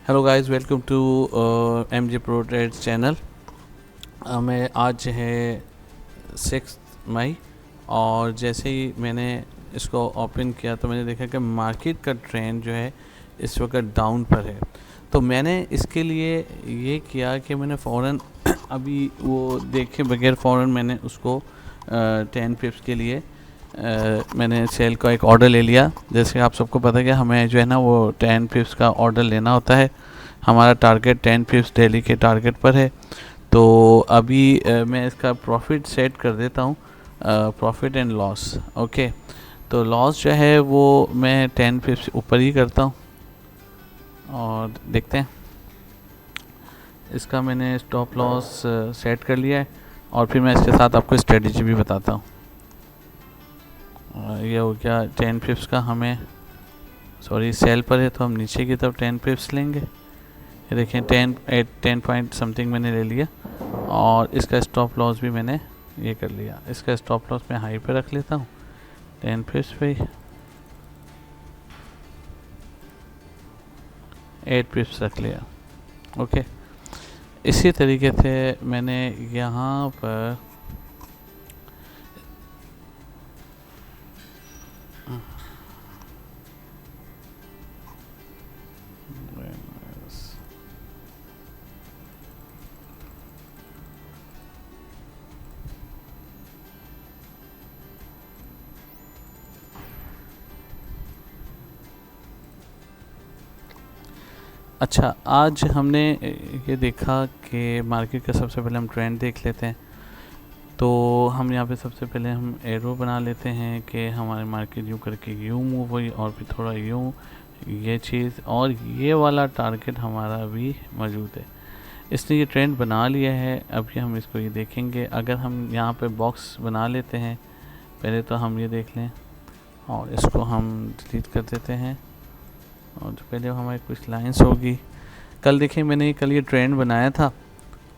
Hello guys, welcome to MJ pro trades channel. मैं आज है 6 मई और जैसे ही मैंने इसको ओपन किया तो मैंने देखा कि मार्केट का ट्रेंड जो है इस वक्त डाउन पर है। तो मैंने इसके लिए ये किया कि मैंने फ़ौरन अभी वो देखे बगैर फ़ौरन मैंने उसको 10 पिप्स के लिए मैंने सेल का एक ऑर्डर ले लिया। जैसे आप सबको पता है कि हमें जो है ना वो 10 पिप्स का ऑर्डर लेना होता है। हमारा टारगेट 10 पिप्स डेली के टारगेट पर है। तो अभी मैं इसका प्रॉफिट सेट कर देता हूँ, प्रॉफिट एंड लॉस। ओके, तो लॉस जो है वो मैं 10 पिप्स ऊपर ही करता हूँ और देखते हैं। इसका मैंने स्टॉप लॉस सेट कर लिया है और फिर मैं इसके साथ आपको स्ट्रेटजी भी बताता हूँ। ये हो गया 10 पिप्स का, हमें सॉरी सेल पर है तो हम नीचे की तरफ 10 पिप्स लेंगे। ये देखें 10 पॉइंट समथिंग मैंने ले लिया और इसका स्टॉप लॉस भी मैंने ये कर लिया। इसका स्टॉप लॉस मैं हाई पे रख लेता हूँ 10 पिप्स पे, 8 पिप्स रख लिया। ओके, इसी तरीके से मैंने यहाँ पर अच्छा, आज हमने ये देखा कि मार्केट का सबसे पहले हम ट्रेंड देख लेते हैं। तो हम यहाँ पे सबसे पहले हम एरो बना लेते हैं कि हमारी मार्केट यूँ करके यूँ मूव हुई और फिर थोड़ा यूँ, ये चीज़ और ये वाला टारगेट हमारा भी मौजूद है। इसने ये ट्रेंड बना लिया है। अभी हम इसको ये देखेंगे। अगर हम यहाँ पे बॉक्स बना लेते हैं, पहले तो हम ये देख लें और इसको हम डिलीट कर देते हैं। और जो पहले हमारी कुछ लाइंस होगी, कल देखें मैंने कल ये ट्रेंड बनाया था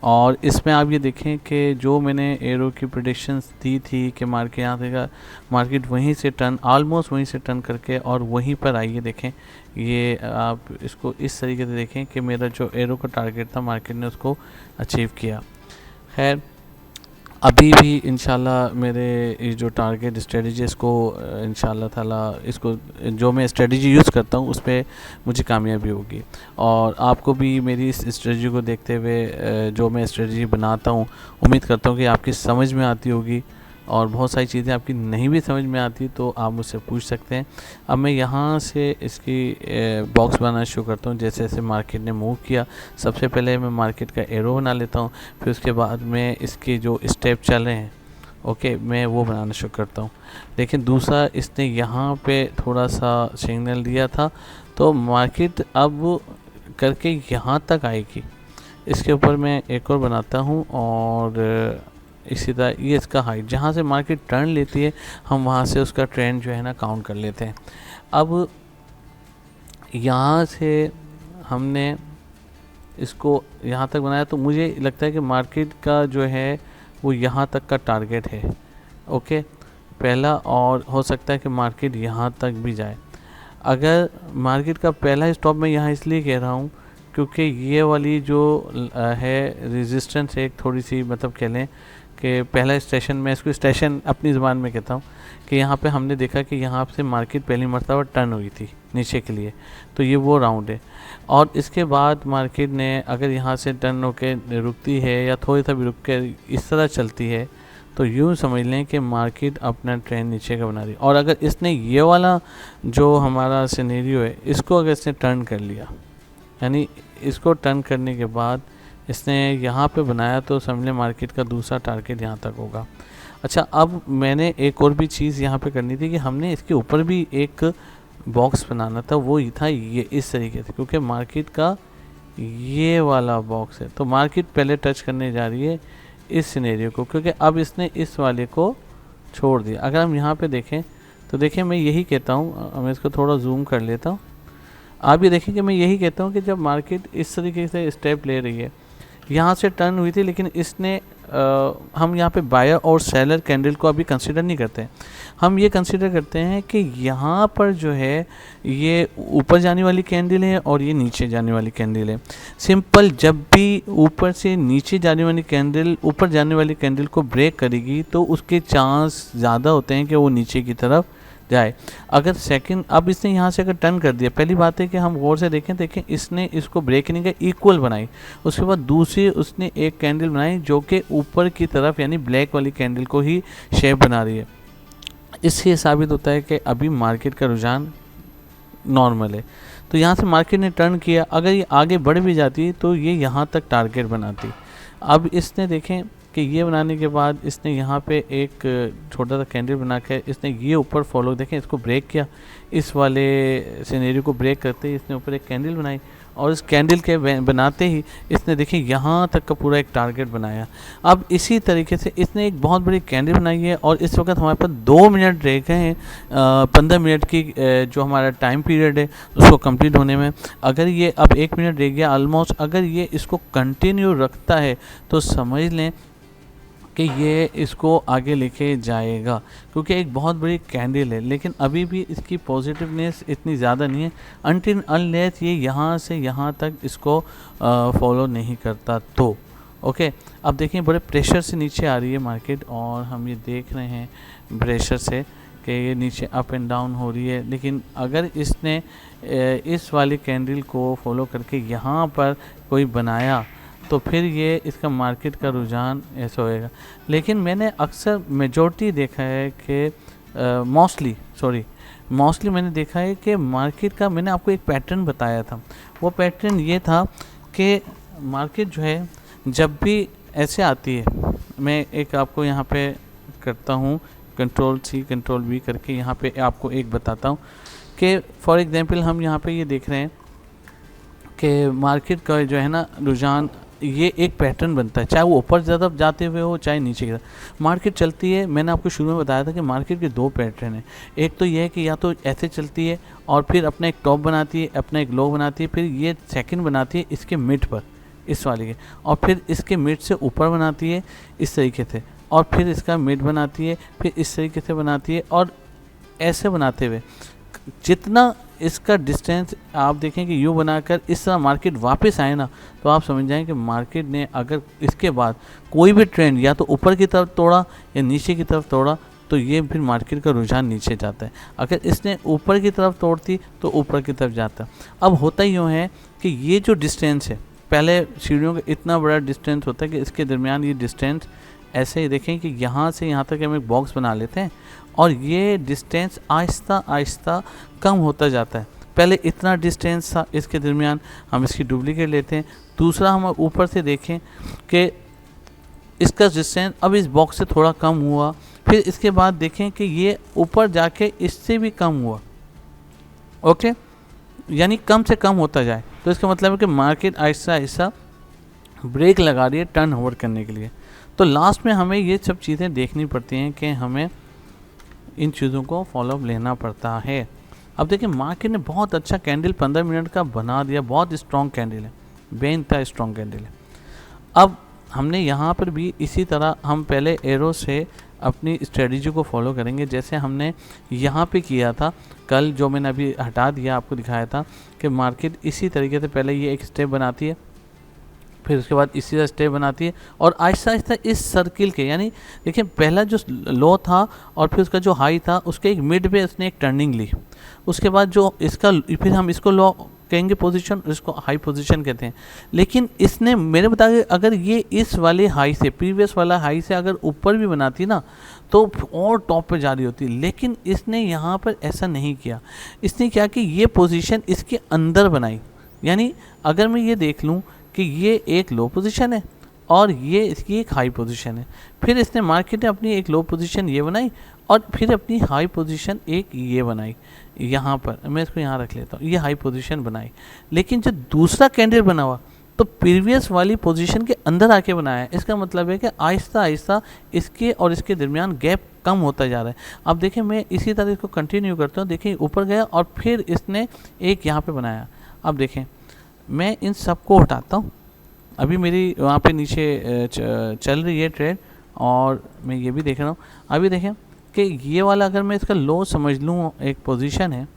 और इसमें आप ये देखें कि जो मैंने एरो की प्रेडिक्शंस दी थी कि मार्केट यहाँ देगा, मार्केट वहीं से टर्न ऑलमोस्ट वहीं से टर्न करके और वहीं पर आइए देखें। ये आप इसको इस तरीके से देखें कि मेरा जो एरो का टारगेट था मार्केट ने उसको अचीव किया। खैर, अभी भी इंशाल्लाह मेरे ये जो टारगेट स्ट्रेटजी इसको इंशाल्लाह ताला इसको जो मैं स्ट्रेटजी यूज़ करता हूँ उस पर मुझे कामयाबी होगी। और आपको भी मेरी इस स्ट्रेटजी को देखते हुए जो मैं स्ट्रेटजी बनाता हूँ उम्मीद करता हूँ कि आपकी समझ में आती होगी। और बहुत सारी चीज़ें आपकी नहीं भी समझ में आती तो आप मुझसे पूछ सकते हैं। अब मैं यहाँ से इसकी बॉक्स बनाना शुरू करता हूँ। जैसे जैसे मार्केट ने मूव किया, सबसे पहले मैं मार्केट का एरो बना लेता हूँ, फिर उसके बाद में इसके जो स्टेप चल रहे हैं ओके मैं वो बनाना शुरू करता हूँ। लेकिन दूसरा, इसने यहाँ पे थोड़ा सा सिग्नल दिया था तो मार्केट अब करके यहाँ तक आएगी। इसके ऊपर मैं एक और बनाता हूँ और इसी तरह ये इसका हाइट जहाँ से मार्केट टर्न लेती है हम वहाँ से उसका ट्रेंड जो है ना काउंट कर लेते हैं। अब यहाँ से हमने इसको यहाँ तक बनाया तो मुझे लगता है कि मार्केट का जो है वो यहाँ तक का टारगेट है। ओके, पहला, और हो सकता है कि मार्केट यहाँ तक भी जाए। अगर मार्केट का पहला स्टॉप मैं यहाँ इसलिए कह रहा हूँ क्योंकि ये वाली जो है रेजिस्टेंस एक थोड़ी सी मतलब कह लें कि पहला स्टेशन, मैं इसको स्टेशन अपनी ज़ुबान में कहता हूँ कि यहाँ पे हमने देखा कि यहाँ से मार्केट पहली मरतबा टर्न हुई थी नीचे के लिए, तो ये वो राउंड है। और इसके बाद मार्केट ने अगर यहाँ से टर्न होकर रुकती है या थोड़ी सा भी रुक के इस तरह चलती है तो यूँ समझ लें कि मार्केट अपना ट्रेंड नीचे का बना रही है। और अगर इसने ये वाला जो हमारा सिनेरियो है इसको अगर इसने टर्न कर लिया, यानी इसको टर्न करने के बाद इसने यहाँ पे बनाया तो समझ लें मार्केट का दूसरा टारगेट यहाँ तक होगा। अच्छा, अब मैंने एक और भी चीज़ यहाँ पे करनी थी कि हमने इसके ऊपर भी एक बॉक्स बनाना था। वो ही था ये इस तरीके से, क्योंकि मार्केट का ये वाला बॉक्स है तो मार्केट पहले टच करने जा रही है इस सिनेरियो को, क्योंकि अब इसने इस वाले को छोड़ दिया। अगर हम यहाँ पे देखें तो देखें मैं यही कहता हूँ, मैं इसको थोड़ा जूम कर लेता हूँ। आप ये देखें कि मैं यही कहता हूँ कि जब मार्केट इस तरीके से स्टेप ले रही है, यहाँ से टर्न हुई थी लेकिन इसने हम यहाँ पे बायर और सेलर कैंडल को अभी कंसिडर नहीं करते हैं। हम ये कंसिडर करते हैं कि यहाँ पर जो है ये ऊपर जाने वाली कैंडल है और ये नीचे जाने वाली कैंडल है। सिंपल, जब भी ऊपर से नीचे जाने वाली कैंडल ऊपर जाने वाली कैंडल को ब्रेक करेगी तो उसके चांस ज़्यादा होते हैं कि वो नीचे की तरफ जाए। अगर सेकंड, अब इसने यहाँ से अगर टर्न कर दिया, पहली बात है कि हम गौर से देखें इसने इसको ब्रेक नहीं किया, इक्वल बनाई। उसके बाद दूसरी उसने एक कैंडल बनाई जो कि ऊपर की तरफ यानी ब्लैक वाली कैंडल को ही शेप बना रही है। इससे साबित होता है कि अभी मार्केट का रुझान नॉर्मल है। तो यहाँ से मार्केट ने टर्न किया, अगर ये आगे बढ़ भी जाती तो ये यहाँ तक टारगेट बनाती। अब इसने देखें कि ये बनाने के बाद इसने यहाँ पे एक छोटा सा कैंडल बना के इसने ये ऊपर फॉलो, देखें इसको ब्रेक किया, इस वाले सिनेरियो को ब्रेक करते ही इसने ऊपर एक कैंडल बनाई और इस कैंडल के बनाते ही इसने देखिए यहाँ तक का पूरा एक टारगेट बनाया। अब इसी तरीके से इसने एक बहुत बड़ी कैंडल बनाई है और इस वक्त हमारे पास 2 मिनट रह गए हैं 15 मिनट की जो हमारा टाइम पीरियड है उसको कंप्लीट होने में। अगर ये अब 1 मिनट रह गया ऑलमोस्ट, अगर ये इसको कंटिन्यू रखता है तो समझ लें कि ये इसको आगे लेके जाएगा, क्योंकि एक बहुत बड़ी कैंडल है। लेकिन अभी भी इसकी पॉजिटिवनेस इतनी ज़्यादा नहीं है अनटिल अनलेस ये यहाँ से यहाँ तक इसको फॉलो नहीं करता तो। ओके, अब देखिए बड़े प्रेशर से नीचे आ रही है मार्केट और हम ये देख रहे हैं प्रेशर से कि ये नीचे अप एंड डाउन हो रही है। लेकिन अगर इसने इस वाली कैंडल को फॉलो करके यहाँ पर कोई बनाया तो फिर ये इसका मार्केट का रुझान ऐसा होएगा। लेकिन मैंने अक्सर मेजॉरिटी देखा है कि मोस्टली मैंने देखा है कि मार्केट का, मैंने आपको एक पैटर्न बताया था, वो पैटर्न ये था कि मार्केट जो है जब भी ऐसे आती है, मैं एक आपको यहाँ पे करता हूँ Ctrl+C Ctrl+V करके यहाँ पे आपको एक बताता हूँ कि फॉर एग्जांपल हम यहाँ पे ये देख रहे हैं कि मार्केट का जो है ना रुझान, ये एक पैटर्न बनता है, चाहे वो ऊपर तरफ जाते हुए हो चाहे नीचे की तरफ मार्केट चलती है। मैंने आपको शुरू में बताया था कि मार्केट के 2 पैटर्न हैं। एक तो ये है कि या तो ऐसे चलती है और फिर अपना एक टॉप बनाती है, अपना एक लो बनाती है, फिर ये सेकंड बनाती है इसके मिड पर, इस वाले के, और फिर इसके मिड से ऊपर बनाती है इस तरीके से, और फिर इसका मिड बनाती है, फिर इस तरीके से बनाती है, और ऐसे बनाते हुए जितना इसका डिस्टेंस आप देखें कि यूँ बनाकर इस तरह मार्केट वापस आए ना, तो आप समझ जाएं कि मार्केट ने अगर इसके बाद कोई भी ट्रेंड या तो ऊपर की तरफ तोड़ा या नीचे की तरफ तोड़ा तो ये फिर मार्केट का रुझान नीचे जाता है। अगर इसने ऊपर की तरफ तोड़ती तो ऊपर की तरफ जाता। अब होता यूँ है कि ये जो डिस्टेंस है, पहले सीढ़ियों का इतना बड़ा डिस्टेंस होता है कि इसके दरमियान ये डिस्टेंस ऐसे ही देखें कि यहाँ से यहाँ तक हम एक बॉक्स बना लेते हैं और ये डिस्टेंस आहिस्ता आहिस्ता कम होता जाता है। पहले इतना डिस्टेंस था इसके दरमियान, हम इसकी डुप्लीकेट लेते हैं। दूसरा, हम ऊपर से देखें कि इसका डिस्टेंस अब इस बॉक्स से थोड़ा कम हुआ, फिर इसके बाद देखें कि ये ऊपर जाके इससे भी कम हुआ। ओके, यानी कम से कम होता जाए, तो इसका मतलब है कि मार्केट आहिस्ता आहिस्ता ब्रेक लगा रही है टर्न ओवर करने के लिए। तो लास्ट में हमें ये सब चीज़ें देखनी पड़ती हैं कि हमें इन चीज़ों को फॉलोअप लेना पड़ता है। अब देखिए मार्केट ने बहुत अच्छा कैंडल 15 मिनट का बना दिया, बहुत स्ट्रॉन्ग कैंडल है, बेइंतहा स्ट्रॉन्ग कैंडल है। अब हमने यहाँ पर भी इसी तरह हम पहले एरो से अपनी स्ट्रेटजी को फॉलो करेंगे, जैसे हमने यहाँ पे किया था कल, जो मैंने अभी हटा दिया आपको दिखाया था कि मार्केट इसी तरीके से पहले ये एक स्टेप बनाती है, फिर उसके बाद इसी तरह स्टेप बनाती है और आहिस्ता आहिस्ता इस सर्किल के, यानी देखिए पहला जो लो था और फिर उसका जो हाई था उसके एक मिड पे उसने एक टर्निंग ली, उसके बाद जो इसका फिर हम इसको लो कहेंगे पोजीशन, इसको हाई पोजीशन कहते हैं। लेकिन इसने मेरे बताया अगर ये इस वाले हाई से, प्रीवियस वाला हाई से अगर ऊपर भी बनाती ना तो और टॉप पे जा रही होती, लेकिन इसने यहाँ पर ऐसा नहीं किया। इसने क्या कि ये पोजीशन इसके अंदर बनाई, यानी अगर मैं ये देख लूँ कि ये एक लो पोजीशन है और ये इसकी एक हाई पोजीशन है, फिर इसने मार्केट ने अपनी एक लो पोजीशन ये बनाई और फिर अपनी हाई पोजीशन एक ये बनाई, यहाँ पर मैं इसको यहाँ रख लेता हूँ, ये हाई पोजीशन बनाई। लेकिन जो दूसरा कैंडल बना हुआ तो प्रीवियस वाली पोजीशन के अंदर आके बनाया है। इसका मतलब है कि आहिस्ता आहिस्ता इसके और इसके दरमियान गैप कम होता जा रहा है। अब देखिए मैं इसी तरह इसको कंटिन्यू करता हूँ, देखिए ऊपर गया और फिर इसने एक यहाँ पे बनाया। अब देखें मैं इन सब को हटाता हूँ, अभी मेरी वहाँ पे नीचे चल रही है ट्रेड, और मैं ये भी देख रहा हूँ। अभी देखें कि ये वाला अगर मैं इसका लो समझ लूँ, एक पोजीशन है,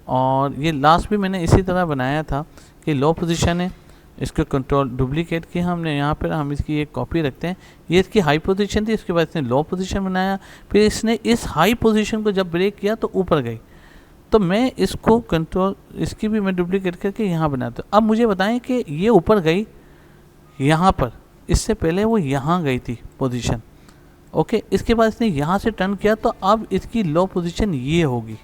और ये लास्ट भी मैंने इसी तरह बनाया था कि लो पोजीशन है, इसको कंट्रोल डुप्लीकेट किया हमने, यहाँ पर हम इसकी एक कॉपी रखते हैं। ये इसकी हाई पोजीशन थी, इसके बाद इसने लो पोजीशन बनाया, फिर इसने इस हाई पोजीशन को जब ब्रेक किया तो ऊपर गई, तो मैं इसको कंट्रोल, इसकी भी मैं डुप्लीकेट करके यहाँ बनाता हूँ। अब मुझे बताएं कि ये ऊपर गई यहाँ पर, इससे पहले वो यहाँ गई थी पोजीशन, ओके। इसके बाद इसने यहाँ से टर्न किया, तो अब इसकी लो पोजीशन ये होगी,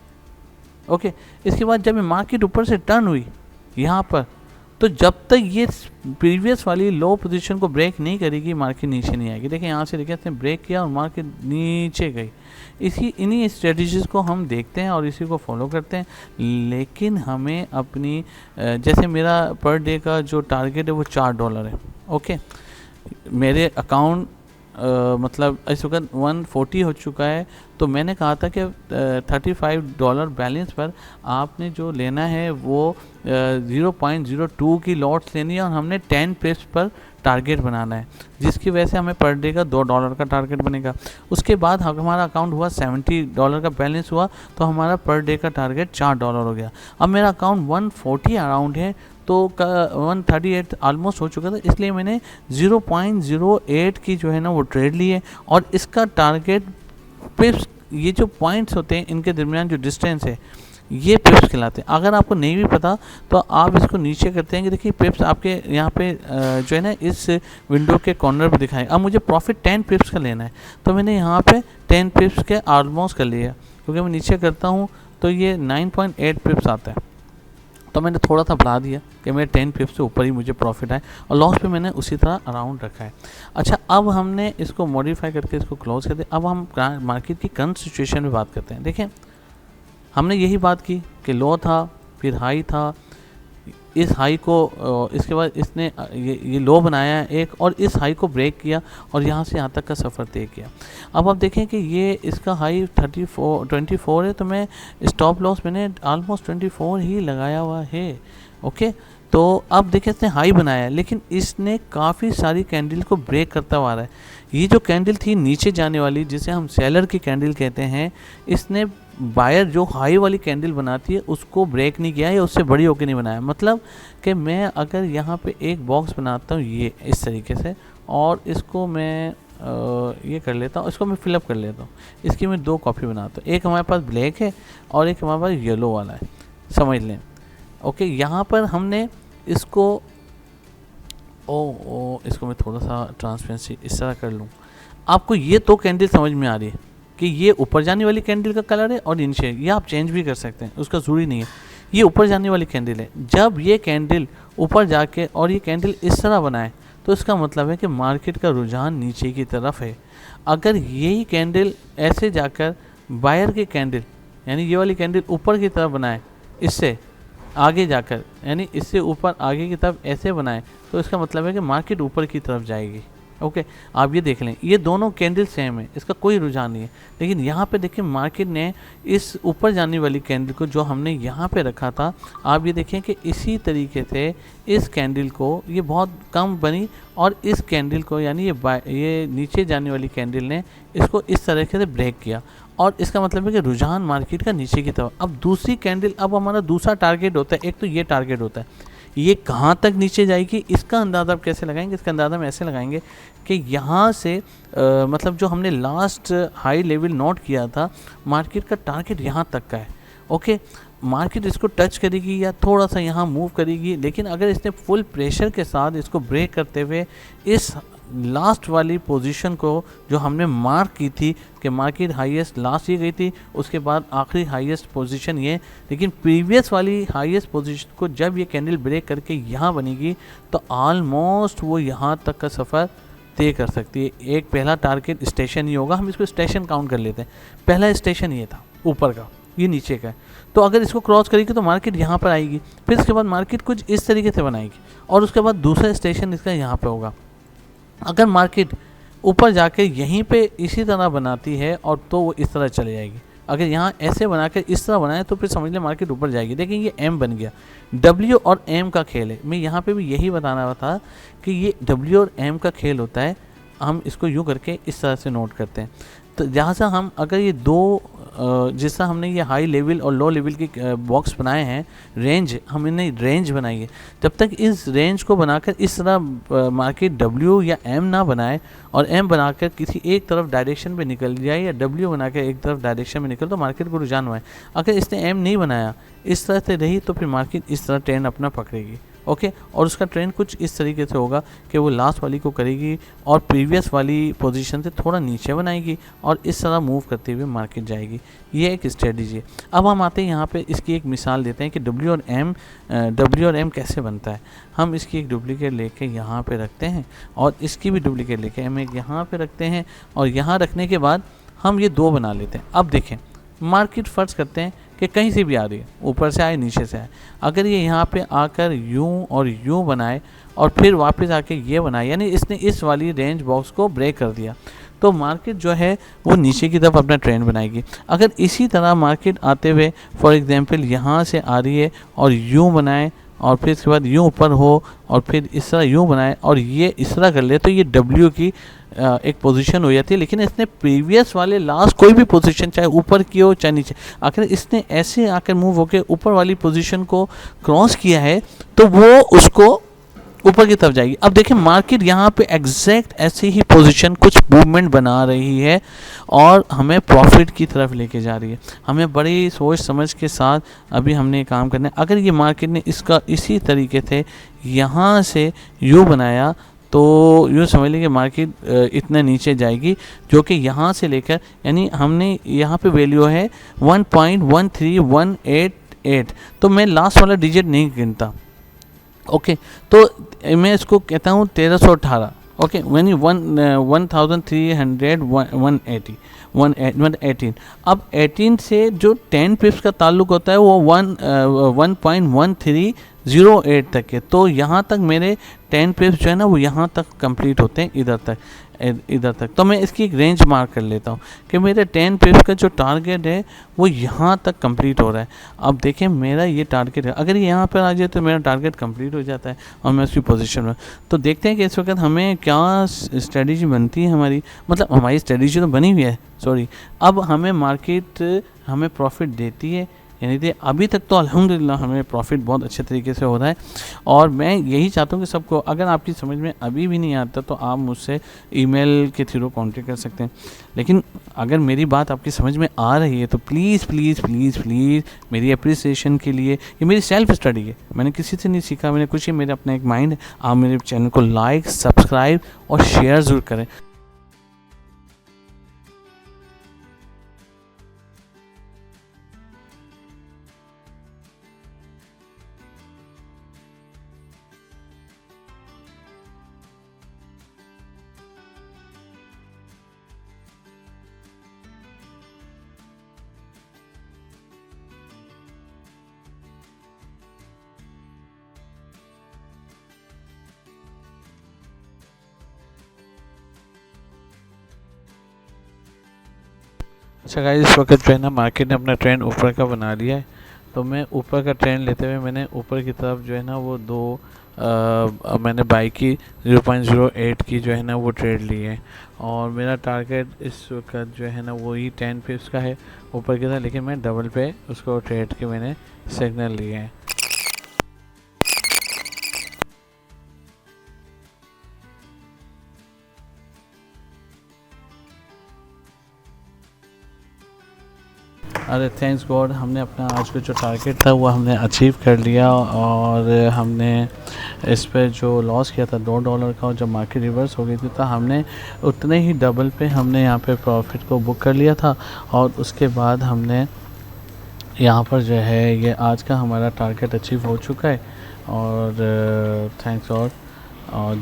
ओके। इसके बाद जब मार्केट ऊपर से टर्न हुई यहाँ पर, तो जब तक ये प्रीवियस वाली लो पोजीशन को ब्रेक नहीं करेगी, मार्केट नीचे नहीं आएगी। देखिए यहाँ से देखिए इसने ब्रेक किया और मार्केट नीचे गई। इन्हीं स्ट्रेटजीज़ को हम देखते हैं और इसी को फॉलो करते हैं। लेकिन हमें अपनी जैसे मेरा पर डे का जो टारगेट है वो $4 है, ओके। मेरे अकाउंट मतलब इस वक्त 140 हो चुका है, तो मैंने कहा था कि $35 बैलेंस पर आपने जो लेना है वो 0.02 की लॉट्स लेनी है, और हमने 10 पिप्स पर टारगेट बनाना है, जिसकी वजह से हमें पर डे का $2 का टारगेट बनेगा। उसके बाद हमारा अकाउंट हुआ $70 का बैलेंस हुआ, तो हमारा पर डे का टारगेट $4 हो गया। अब मेरा अकाउंट 140 अराउंड है, तो 138 ऑलमोस्ट हो चुका था, इसलिए मैंने 0.08 की जो है ना वो ट्रेड ली है, और इसका टारगेट पिप्स, ये जो पॉइंट्स होते हैं इनके दरमियान जो डिस्टेंस है ये पिप्स कहलाते हैं। अगर आपको नहीं भी पता तो आप इसको नीचे करते हैं कि देखिए पिप्स आपके यहाँ पे जो है ना इस विंडो के कॉर्नर पे दिखाएं। अब मुझे प्रॉफिट 10 पिप्स का लेना है, तो मैंने यहाँ पे 10 पिप्स के ऑलमोस्ट कर लिया, क्योंकि मैं नीचे करता हूँ तो ये 9.8 पिप्स आता है, तो मैंने थोड़ा सा बढ़ा दिया कि मेरे 10 पिप्स से ऊपर ही मुझे प्रॉफिट आए, और लॉस पे मैंने उसी तरह अराउंड रखा है। अच्छा, अब हमने इसको मॉडिफाई करके इसको क्लोज कर दिया। अब हम मार्केट की करंट सिचुएशन में बात करते हैं। देखें, हमने यही बात की कि लो था, फिर हाई था, इस हाई को इसके बाद इसने ये लो बनाया एक, और इस हाई को ब्रेक किया और यहाँ से यहाँ तक का सफ़र तय किया। अब आप देखें कि ये इसका हाई 24 है, तो मैं स्टॉप लॉस मैंने ऑलमोस्ट 24 ही लगाया हुआ है, ओके। तो अब देखिए इसने हाई बनाया, लेकिन इसने काफ़ी सारी कैंडल को ब्रेक करता हुआ आ रहा है। ये जो कैंडल थी नीचे जाने वाली, जिसे हम सेलर की कैंडल कहते हैं, इसने बायर जो हाई वाली कैंडल बनाती है उसको ब्रेक नहीं किया है, या उससे बड़ी होकर नहीं बनाया। मतलब कि मैं अगर यहाँ पे एक बॉक्स बनाता हूँ ये इस तरीके से, और इसको मैं ये कर लेता हूँ, इसको मैं फिलअप कर लेता हूँ, इसकी मैं 2 कॉपी बनाता हूँ। एक हमारे पास ब्लैक है और एक हमारे पास येलो वाला है, समझ लें, ओके। यहाँ पर हमने इसको इसको मैं थोड़ा सा ट्रांसपेरेंसी इस तरह कर लूँ। आपको ये तो कैंडल समझ में आ रही है कि ये ऊपर जाने वाली कैंडल का कलर है और नीचे, ये आप चेंज भी कर सकते हैं, उसका ज़रूरी नहीं है। ये ऊपर जाने वाली कैंडल है। जब ये कैंडल ऊपर जाके और ये कैंडल इस तरह बनाए, तो इसका मतलब है कि मार्केट का रुझान नीचे की तरफ है। अगर यही कैंडल ऐसे जाकर बायर की कैंडल, यानी ये वाली कैंडल ऊपर की तरफ बनाए, इससे आगे जाकर, यानी इससे ऊपर आगे की तरफ ऐसे बनाए, तो इसका मतलब है कि मार्केट ऊपर की तरफ जाएगी, ओके। आप ये देख लें, ये दोनों कैंडल सेम है, इसका कोई रुझान नहीं है। लेकिन यहाँ पे देखिए मार्केट ने इस ऊपर जाने वाली कैंडल को जो हमने यहाँ पे रखा था, आप ये देखें कि इसी तरीके से इस कैंडल को ये बहुत कम बनी, और इस कैंडल को यानी ये नीचे जाने वाली कैंडल ने इसको इस तरीके से ब्रेक किया, और इसका मतलब है कि रुझान मार्केट का नीचे की तरफ। अब दूसरी कैंडल, अब हमारा दूसरा टारगेट होता है, एक तो ये टारगेट होता है, ये कहाँ तक नीचे जाएगी इसका अंदाज़ा आप कैसे लगाएंगे? इसका अंदाज़ा हम ऐसे लगाएंगे कि यहाँ से मतलब जो हमने लास्ट हाई लेवल नोट किया था, मार्केट का टारगेट यहाँ तक का है, ओके। मार्केट इसको टच करेगी या थोड़ा सा यहाँ मूव करेगी, लेकिन अगर इसने फुल प्रेशर के साथ इसको ब्रेक करते हुए इस लास्ट वाली पोजीशन को जो हमने मार्क की थी कि मार्केट हाईएस्ट लास्ट ये गई थी, उसके बाद आखिरी हाईएस्ट पोजीशन ये, लेकिन प्रीवियस वाली हाईएस्ट पोजीशन को जब ये कैंडल ब्रेक करके यहाँ बनेगी, तो ऑलमोस्ट वो यहाँ तक का सफ़र तय कर सकती है। एक पहला टारगेट स्टेशन ही होगा, हम इसको स्टेशन काउंट कर लेते हैं। पहला स्टेशन ये था ऊपर का, ये नीचे का है, तो अगर इसको क्रॉस करेगी तो मार्केट यहाँ पर आएगी, फिर उसके बाद मार्केट कुछ इस तरीके से बनाएगी, और उसके बाद दूसरा स्टेशन इसका यहाँ पे होगा। अगर मार्केट ऊपर जाके यहीं पे इसी तरह बनाती है और तो वो इस तरह चली जाएगी, अगर यहाँ ऐसे बनाकर इस तरह बनाए तो फिर समझ लें मार्केट ऊपर जाएगी। देखिए ये एम बन गया, डब्ल्यू और एम का खेल है। मैं यहाँ पे भी यही बताना था कि ये डब्ल्यू और एम का खेल होता है। हम इसको यूँ करके इस तरह से नोट करते हैं। तो जहाँ से हम अगर ये दो जिस तरह हमने ये हाई लेवल और लो लेवल की बॉक्स बनाए हैं, रेंज हमने रेंज बनाई है, जब तक इस रेंज को बनाकर इस तरह मार्केट डब्ल्यू या एम ना बनाए और एम बनाकर किसी एक तरफ डायरेक्शन पे निकल जाए या डब्ल्यू बनाकर एक तरफ डायरेक्शन में निकल, तो मार्केट को रुझान हुआ है। अगर इसने एम नहीं बनाया, इस तरह से रही, तो फिर मार्केट इस तरह ट्रेंड अपना पकड़ेगी। ओके, और उसका ट्रेंड कुछ इस तरीके से होगा कि वो लास्ट वाली को करेगी और प्रीवियस वाली पोजीशन से थोड़ा नीचे बनाएगी और इस तरह मूव करते हुए मार्केट जाएगी। ये एक स्ट्रेटजी है। अब हम आते हैं यहाँ पे, इसकी एक मिसाल देते हैं कि डब्ल्यू और एम कैसे बनता है। हम इसकी एक डुप्लीकेट लेके यहाँ पे रखते हैं और इसकी भी डुप्लीकेट लेके हम एक यहाँ पे रखते हैं और यहाँ रखने के बाद हम ये दो बना लेते हैं। अब देखें, मार्केट फर्ज करते हैं कि कहीं से भी आ रही है, ऊपर से आए नीचे से आए, अगर ये यहाँ पे आकर यूं और यूं बनाए और फिर वापस आके ये बनाए, यानी इसने इस वाली रेंज बॉक्स को ब्रेक कर दिया, तो मार्केट जो है वो नीचे की तरफ अपना ट्रेंड बनाएगी। अगर इसी तरह मार्केट आते हुए फॉर एग्जांपल यहाँ से आ रही है और यूं बनाए और फिर इसके बाद यूं ऊपर हो और फिर इस तरह यूं बनाए और ये इस तरह कर ले, तो ये डब्ल्यू की एक पोजीशन हो जाती है। लेकिन इसने प्रीवियस वाले लास्ट कोई भी पोजीशन, चाहे ऊपर की हो चाहे नीचे, आखिर इसने ऐसे आकर मूव होकर ऊपर वाली पोजीशन को क्रॉस किया है, तो वो उसको ऊपर की तरफ जाएगी। अब देखिए मार्केट यहाँ पे एग्जैक्ट ऐसी ही पोजीशन कुछ मूवमेंट बना रही है और हमें प्रॉफिट की तरफ लेके जा रही है। हमें बड़ी सोच समझ के साथ अभी हमने ये काम करना है। अगर ये मार्केट ने इसका इसी तरीके से यहाँ से यू बनाया, तो यूँ समझ लीजिए मार्केट इतना नीचे जाएगी, जो कि यहाँ से लेकर, यानी हमने यहाँ पे वैल्यू है 1.13188, तो मैं लास्ट वाला डिजिट नहीं गिनता। ओके, तो मैं इसको कहता हूँ 1318। ओके, यानी 1,300 अब 18 से जो 10 पिप्स का ताल्लुक होता है वो 1.1308 तक है। तो यहाँ तक मेरे 10 पिप्स जो है ना वो यहाँ तक कंप्लीट होते हैं, इधर तक। तो मैं इसकी एक रेंज मार्क कर लेता हूँ कि मेरे 10 पिप्स का जो टारगेट है वो यहाँ तक कंप्लीट हो रहा है। अब देखें मेरा ये टारगेट है, अगर ये यहाँ पर आ जाए तो मेरा टारगेट कंप्लीट हो जाता है और मैं उसकी पोजीशन में। तो देखते हैं कि इस वक्त हमें क्या स्ट्रेटजी बनती है हमारी, मतलब हमारी स्ट्रेटजी तो बनी हुई है, सॉरी। अब हमें मार्केट हमें प्रॉफिट देती है, यानी कि अभी तक तो अल्हम्दुलिल्लाह हमें प्रॉफिट बहुत अच्छे तरीके से हो रहा है। और मैं यही चाहता हूँ कि सबको, अगर आपकी समझ में अभी भी नहीं आता तो आप मुझसे ईमेल के थ्रू कांटेक्ट कर सकते हैं। लेकिन अगर मेरी बात आपकी समझ में आ रही है तो प्लीज़ प्लीज़ प्लीज़ प्लीज़ मेरी अप्रिसिएशन के लिए, ये मेरी सेल्फ स्टडी है, मैंने किसी से नहीं सीखा, मैंने कुछ ही मेरा अपना एक माइंड है, आप मेरे चैनल को लाइक, सब्सक्राइब और शेयर ज़रूर करें। अच्छा गाइस, इस वक्त जो है ना मार्केट ने अपना ट्रेंड ऊपर का बना लिया है। तो मैं ऊपर का ट्रेंड लेते हुए मैंने ऊपर की तरफ जो है ना वो मैंने बाई की 0.08 की जो है ना वो ट्रेड ली है और मेरा टारगेट इस वक्त जो है ना वही 10 पिप्स का है ऊपर की तरफ, लेकिन मैं डबल पे उसको ट्रेड के मैंने सिग्नल लिए हैं। अरे थैंक्स गॉड, हमने अपना आज का जो टारगेट था वो हमने अचीव कर लिया और हमने इस पे जो लॉस किया था $2 का, और जब मार्केट रिवर्स हो गई थी तो हमने उतने ही डबल पे हमने यहाँ पे प्रॉफिट को बुक कर लिया था। और उसके बाद हमने यहाँ पर जो है ये आज का हमारा टारगेट अचीव हो चुका है और थैंक्स और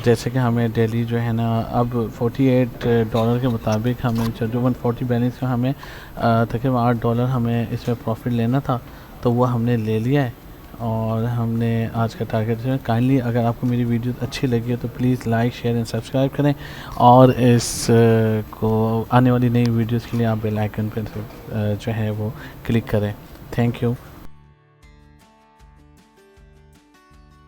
जैसे कि हमें डेली जो है ना अब $48 के मुताबिक हमें जो 140 बैलेंस का हमें तकरीबन $8 हमें इसमें प्रॉफिट लेना था, तो वो हमने ले लिया है। और हमने आज का टारगेट जो है, काइंडली अगर आपको मेरी वीडियो अच्छी लगी है तो please like share and subscribe करें, और इस को आने वाली नई वीडियोस के लिए आप बेल आइकन पर जो है वो क्लिक करें। Thank you.